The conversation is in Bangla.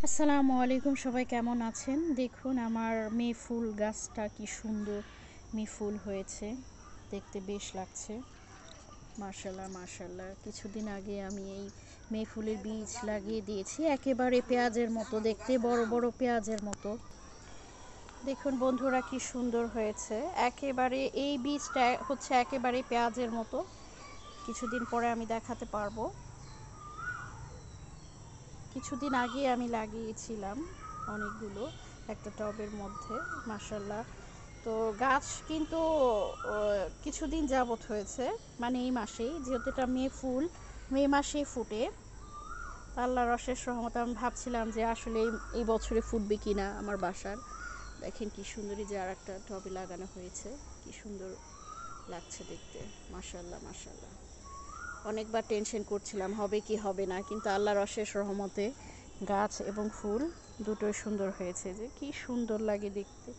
আসসালামু আলাইকুম, সবাই কেমন আছেন? দেখুন আমার মেয়ে ফুল গাছটা কি সুন্দর মেয়ে ফুল হয়েছে, দেখতে বেশ লাগছে। মাশাল্লাহ মাশাল্লাহ। কিছুদিন আগে আমি এই মেয়ে ফুলের বীজ লাগিয়ে দিয়েছি, একেবারে পেঁয়াজের মতো দেখতে, বড় বড় পেঁয়াজের মতো। দেখুন বন্ধুরা কি সুন্দর হয়েছে, একেবারে এই বীজটা হচ্ছে একেবারে পেঁয়াজের মতো। কিছুদিন পরে আমি দেখাতে পারবো। কিছুদিন আগে আমি লাগিয়েছিলাম অনেকগুলো একটা টবের মধ্যে। মাশাল্লাহ। তো গাছ কিন্তু কিছুদিন যাবত হয়েছে, মানে এই মাসেই, যেহেতু এটা মে ফুল, মে মাসেই ফুটে। আল্লাহর অশেষ রহমতে আমি ভাবছিলাম যে আসলে এই বছরে ফুটবে কিনা আমার বাসার। দেখেন কি সুন্দরী, যে আর একটা টবে লাগানো হয়েছে, কি সুন্দর লাগছে দেখতে। মাশাল্লাহ মাশাল্লাহ। অনেকবার টেনশন করছিলাম হবে কি হবে না, কিন্তু আল্লাহর অশেষ রহমতে গাছ এবং ফুল দুটোই সুন্দর হয়েছে, যে কি সুন্দর লাগে দেখতে।